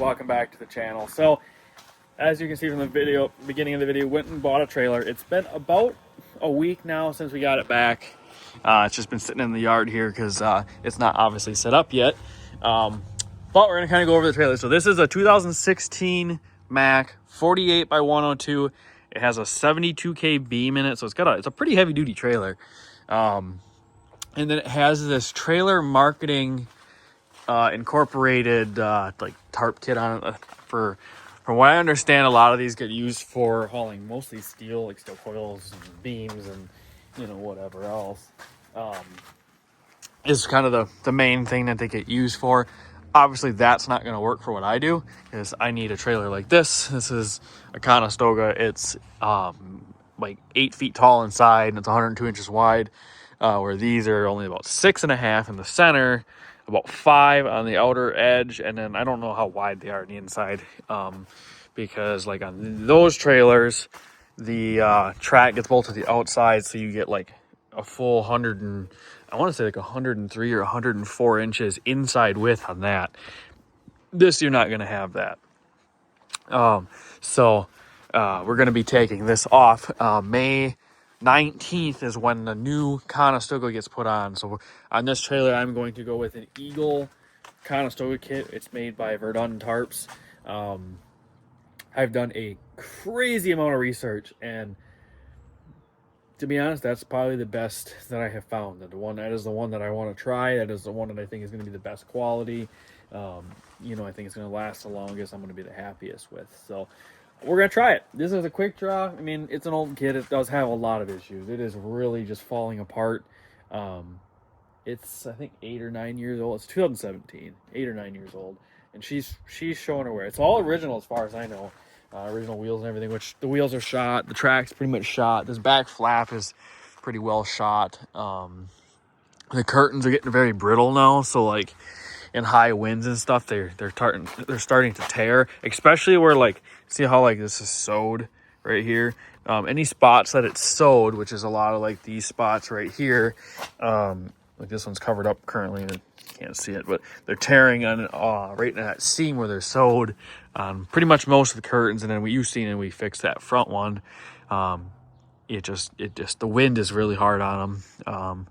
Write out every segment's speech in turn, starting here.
welcome back to the channel. So as you can see from the video, beginning of the video, went and bought a trailer. It's been about a week now since we got it back. It's just been sitting in the yard here because it's not obviously set up yet. But we're gonna kind of go over the trailer. So this is a 2016 Mack 48 by 102. It has a 72K beam in it, so it's a pretty heavy duty trailer. And then it has this trailer marketing incorporated like tarp kit on it. From what I understand, a lot of these get used for hauling mostly steel, like steel coils and beams and whatever else. Is kind of the main thing that they get used for. Obviously that's not going to work for what I do, because I need a trailer like this. This is a Conestoga. It's like 8 feet tall inside and it's 102 inches wide, where these are only about 6.5 in the center, about 5 on the outer edge, and then I don't know how wide they are on the inside, because like on those trailers the track gets bolted to the outside, so you get like a full 103 or 104 inches inside width on that. This, you're not going to have that. So we're going to be taking this off. May 19th is when the new Conestoga gets put on. So on this trailer, I'm going to go with an Eagle Conestoga kit. It's made by Verdun Tarps. I've done a crazy amount of research, and to be honest, that's probably the best that I have found. That is the one that I want to try. That is the one that I think is going to be the best quality. I think it's going to last the longest. I'm going to be the happiest with. So we're going to try it. This is a quick draw. I mean, it's an old kit. It does have a lot of issues. It is really just falling apart. It's, I think, 8 or 9 years old. It's 2017, 8 or 9 years old. And she's showing her wear. It's all original as far as I know. Original wheels and everything, which the wheels are shot. The track's pretty much shot. This back flap is pretty well shot. The curtains are getting very brittle now, so like in high winds and stuff, they're starting to tear, especially where, like, see how like this is sewed right here. Any spots that it's sewed, which is a lot of like these spots right here, like this one's covered up currently and can't see it, but they're tearing on right in that seam where they're sewed on pretty much most of the curtains. And then you've seen and we fixed that front one. It just the wind is really hard on them.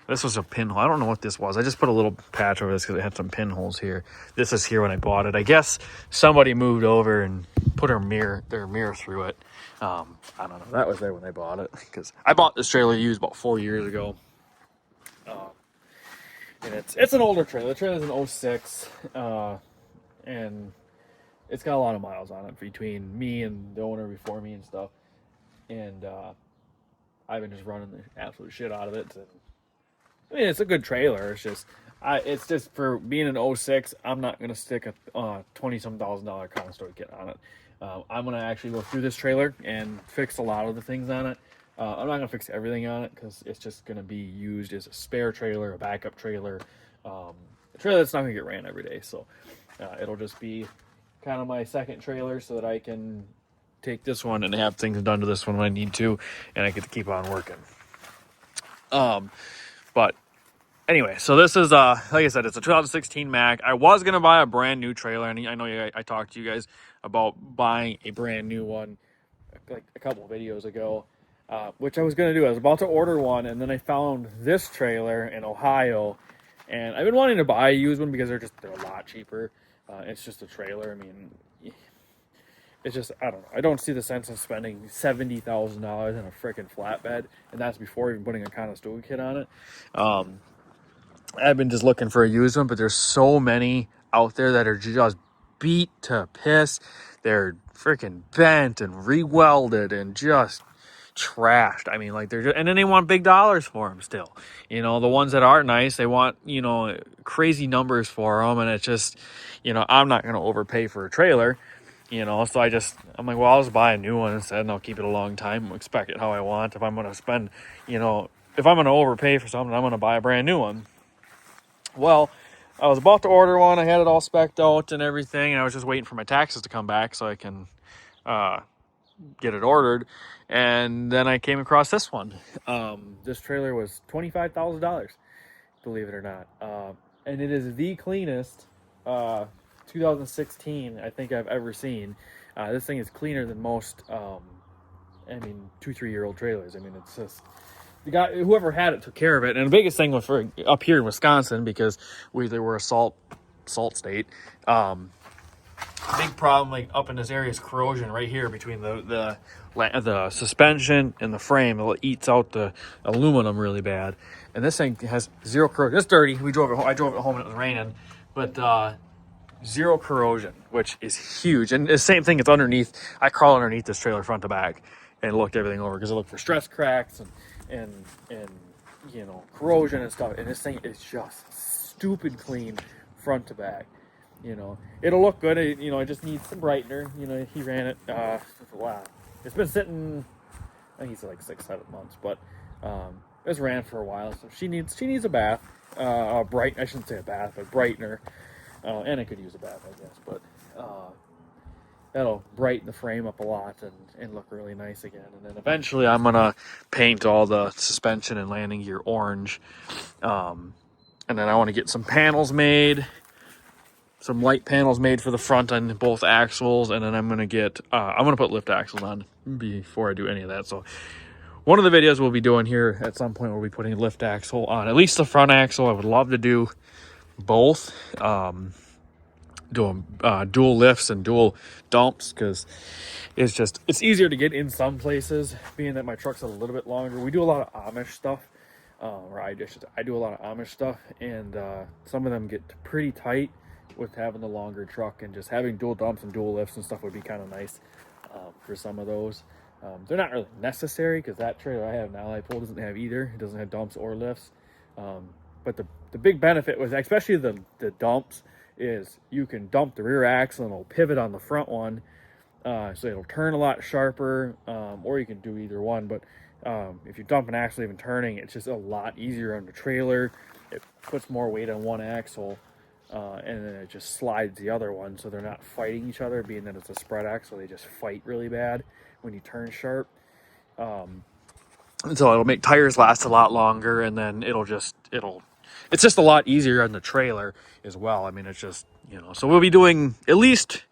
This was a pinhole. I don't know what this was. I just put a little patch over this because it had some pinholes here. This is here when I bought it. I guess somebody moved over and put their mirror through it. I don't know. That was there when I bought it, because I bought this trailer used about 4 years ago. And it's an older trailer. The trailer's an 06, and it's got a lot of miles on it between me and the owner before me and stuff. And I've been just running the absolute shit out of it. And, I mean, it's a good trailer. It's just for being an 06, I'm not gonna stick a $20-some thousand Conestoga kit on it. I'm gonna actually go through this trailer and fix a lot of the things on it. I'm not gonna fix everything on it because it's just gonna be used as a spare trailer, a backup trailer, a trailer that's not gonna get ran every day. So it'll just be kind of my second trailer, so that I can take this one and have things done to this one when I need to, and I get to keep on working. But anyway, so this is like I said, it's a 2016 Mack. I was gonna buy a brand new trailer, and I know I talked to you guys about buying a brand new one like a couple of videos ago. Which I was going to do. I was about to order one, and then I found this trailer in Ohio, and I've been wanting to buy a used one because they're a lot cheaper. It's just a trailer. I mean, it's just, I don't know. I don't see the sense of spending $70,000 on a freaking flatbed, and that's before even putting a Conestoga kit on it. I've been just looking for a used one, but there's so many out there that are just beat to piss. They're freaking bent and re-welded and just trashed. I mean, like, and then they want big dollars for them still. The ones that are nice, they want, crazy numbers for them, and it's just, I'm not going to overpay for a trailer, so I'm like, well, I'll just buy a new one instead, and I'll keep it a long time, expect it how I want. If I'm going to spend, if I'm going to overpay for something, I'm going to buy a brand new one. Well, I was about to order one. I had it all spec'd out and everything, and I was just waiting for my taxes to come back so I can get it ordered. And then I came across this one. This trailer was $25,000, believe it or not. And it is the cleanest 2016 I think I've ever seen. This thing is cleaner than most, 2-3 year old trailers. I mean, it's just the guy, whoever had it, took care of it. And the biggest thing was for up here in Wisconsin, because they were a salt state. Big problem like up in this area is corrosion right here between the suspension and the frame. It eats out the aluminum really bad. And this thing has zero corrosion. It's dirty. I drove it home and it was raining, but zero corrosion, which is huge. And the same thing, it's underneath. I crawl underneath this trailer front to back and looked everything over, because I looked for stress cracks and corrosion and stuff. And this thing is just stupid clean front to back. It'll look good. It just needs some brightener. He ran it for a while. It's been sitting, I think he's like 6-7 months, but it's ran for a while. So she needs a bath, I shouldn't say a bath, but brightener. And I could use a bath, I guess, but that'll brighten the frame up a lot and look really nice again. And then eventually I'm gonna paint all the suspension and landing gear orange, and then I want to get some panels made. Some light panels made for the front on both axles, and then I'm gonna put lift axles on before I do any of that. So one of the videos we'll be doing here at some point, we'll be putting a lift axle on at least the front axle. I would love to do both, doing dual lifts and dual dumps, because it's easier to get in some places, being that my truck's a little bit longer. We do a lot of Amish stuff, or I do a lot of Amish stuff, and some of them get pretty tight with having the longer truck, and just having dual dumps and dual lifts and stuff would be kind of nice for some of those. They're not really necessary, because that trailer I have now, Allied Pole, doesn't have either. It doesn't have dumps or lifts. But the big benefit was, especially the dumps, is you can dump the rear axle and it'll pivot on the front one, so it'll turn a lot sharper, or you can do either one. But if you dump an axle even turning, it's just a lot easier on the trailer. It puts more weight on one axle, and then it just slides the other one, so they're not fighting each other. Being that it's a spread axle, they just fight really bad when you turn sharp. And so it'll make tires last a lot longer, and then it's just a lot easier on the trailer as well. I mean, it's just, so we'll be doing at least,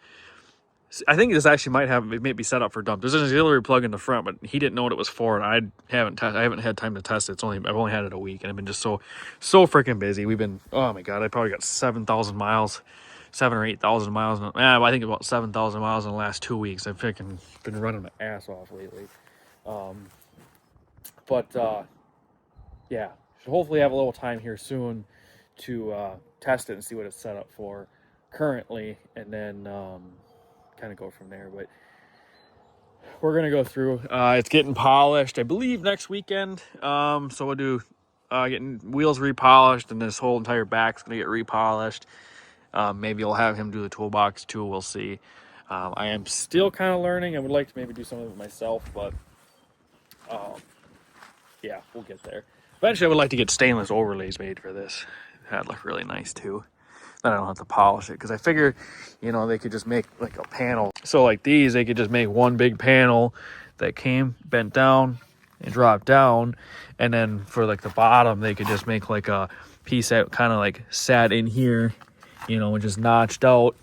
I think this actually may be set up for dump. There's an auxiliary plug in the front, but he didn't know what it was for, and I haven't had time to test it. I've only had it a week, and I've been just so freaking busy. We've been, oh my God, I probably got 7,000 miles, 7 or 8,000 miles. I think about 7,000 miles in the last 2 weeks. I've freaking been running my ass off lately. Yeah, should hopefully have a little time here soon to test it and see what it's set up for currently, and then kind of go from there. But we're gonna go through. It's getting polished, I believe, next weekend. So we'll do getting wheels repolished, and this whole entire back's gonna get repolished. Maybe I'll have him do the toolbox too. We'll see. I am still kind of learning. I would like to maybe do some of it myself, but yeah, we'll get there. Eventually, I would like to get stainless overlays made for this. That'd look really nice too. Then I don't have to polish it, because I figure, they could just make like a panel. So like these, they could just make one big panel that came bent down and dropped down, and then for like the bottom, they could just make like a piece that kind of like sat in here, and just notched out,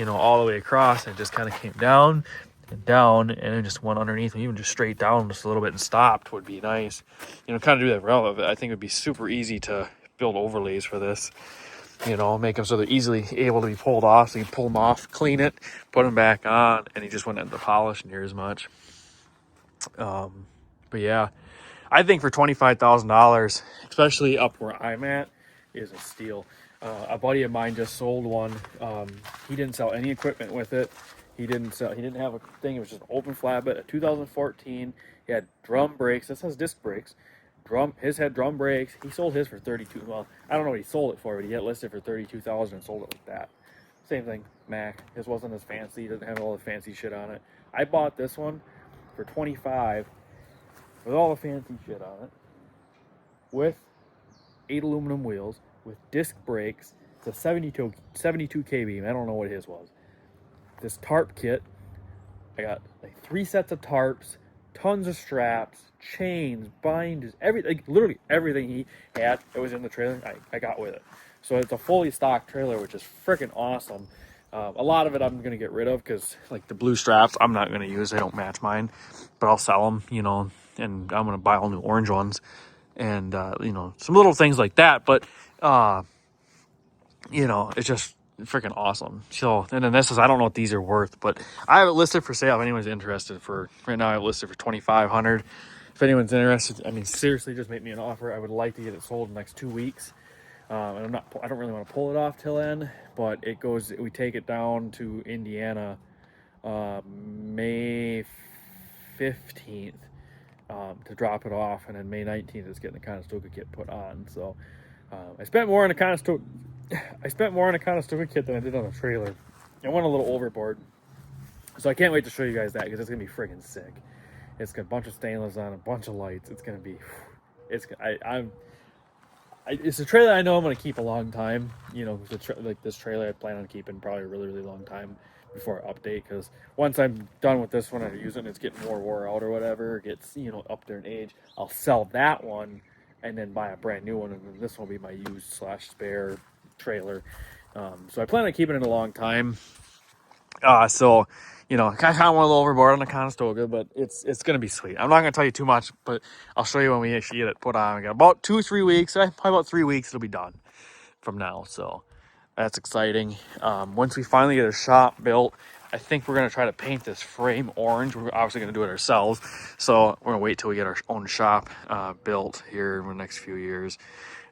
all the way across, and it just kind of came down and down, and it just went underneath, and even just straight down just a little bit and stopped would be nice. Kind of do that for all of it. I think it would be super easy to build overlays for this. Make them so they're easily able to be pulled off. So you can pull them off, clean it, put them back on, and you just wouldn't have to polish near as much. But yeah, I think for $25,000, especially up where I'm at, is a steal. A buddy of mine just sold one. He didn't sell any equipment with it. He didn't have a thing. It was just an open flatbed, a 2014. He had drum brakes. This has disc brakes. His had drum brakes. He sold his for $32,000. Well, I don't know what he sold it for, but he had it listed for $32,000 and sold it like that. Same thing, Mac. His wasn't as fancy. He doesn't have all the fancy shit on it. I bought this one for $25,000 with all the fancy shit on it, with 8 aluminum wheels, with disc brakes. It's a 72 K-beam. I don't know what his was. This tarp kit. I got like 3 sets of tarps, tons of straps, chains, binders, everything, literally everything he had that was in the trailer, I got with it. So it's a fully stocked trailer, which is freaking awesome. A lot of it I'm gonna get rid of because like the blue straps I'm not gonna use. They don't match mine, but I'll sell them, you know, and I'm gonna buy all new orange ones, and you know, some little things like that. But you know, it's just freaking awesome. So, and then this is, I don't know what these are worth, but I have it listed for sale if anyone's interested. For right now, I have it listed for 2,500. If anyone's interested, I mean, seriously, just make me an offer. I would like to get it sold in the next 2 weeks. And I don't really want to pull it off till then, but it goes, we take it down to Indiana, May 15th, to drop it off. And then May 19th is getting the Conestoga kit put on. So, I spent more on a Conestoga kit than I did on a trailer. I went a little overboard, so I can't wait to show you guys that because it's gonna be friggin' sick. It's got a bunch of stainless on, a bunch of lights. It's gonna be, it's a trailer I know I'm gonna keep a long time. You know, like this trailer I plan on keeping probably a really, really long time before I update, because once I'm done with this one, I use it and it's getting more wore out or whatever, it gets, you know, up there in age, I'll sell that one and then buy a brand new one, and then this will be my used / spare trailer. So I plan on keeping it a long time. So, you know, I kind of went a little overboard on the Conestoga, but it's gonna be sweet. I'm not gonna tell you too much, but I'll show you when we actually get it put on. We got about 2-3 weeks, probably about 3 weeks, it'll be done from now. So that's exciting. Once we finally get a shop built, I think we're gonna try to paint this frame orange. We're obviously gonna do it ourselves, so we're gonna wait till we get our own shop built here in the next few years,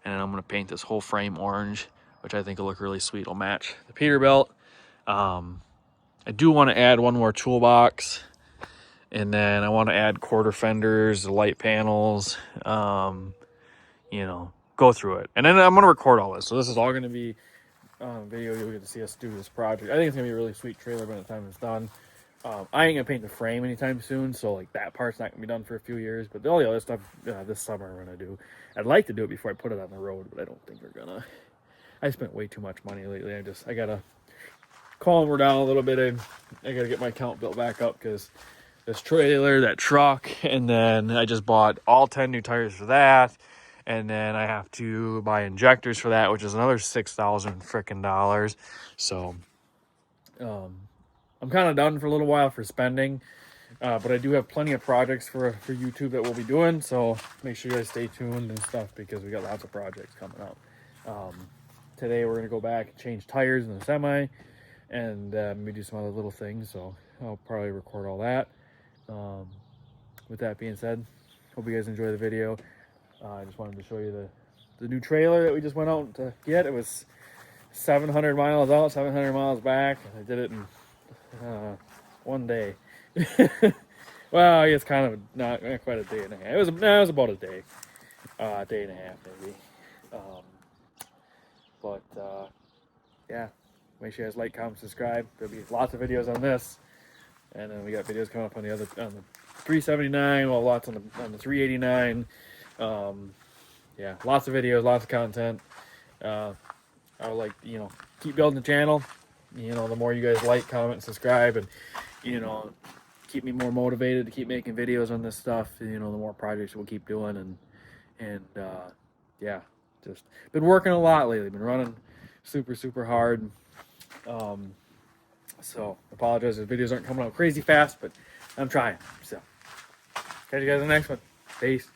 and I'm gonna paint this whole frame orange, which I think will look really sweet. It'll match the Peterbilt. I do want to add one more toolbox, and then I want to add quarter fenders, the light panels, you know, go through it. And then I'm going to record all this. So this is all going to be video. You'll get to see us do this project. I think it's going to be a really sweet trailer by the time it's done. I ain't going to paint the frame anytime soon, so like that part's not going to be done for a few years. But all the other stuff this summer we're going to do. I'd like to do it before I put it on the road, but I don't think we're going to. I spent way too much money lately. I got to calm her down a little bit. I got to get my account built back up because this trailer, that truck, and then I just bought all 10 new tires for that. And then I have to buy injectors for that, which is another $6,000 freaking dollars. So, I'm kind of done for a little while for spending, but I do have plenty of projects for YouTube that we'll be doing. So make sure you guys stay tuned and stuff because we got lots of projects coming up. Today we're gonna go back and change tires in the semi, and maybe do some other little things. So I'll probably record all that. With that being said, hope you guys enjoy the video. I just wanted to show you the new trailer that we just went out to get. It was 700 miles out, 700 miles back. I did it in one day. Well, it's kind of not quite a day and a half. It was about a day, day and a half maybe. Yeah, make sure you guys like, comment, subscribe. There'll be lots of videos on this, and then we got videos coming up on the 379. Well, lots on the 389. Yeah, lots of videos, lots of content. I would like, you know, keep building the channel. You know, the more you guys like, comment, and subscribe, and you know, keep me more motivated to keep making videos on this stuff. You know, the more projects we'll keep doing, and yeah, just been working a lot lately. Been running super hard. So apologize if videos aren't coming out crazy fast, but I'm trying. So catch you guys in the next one. Peace.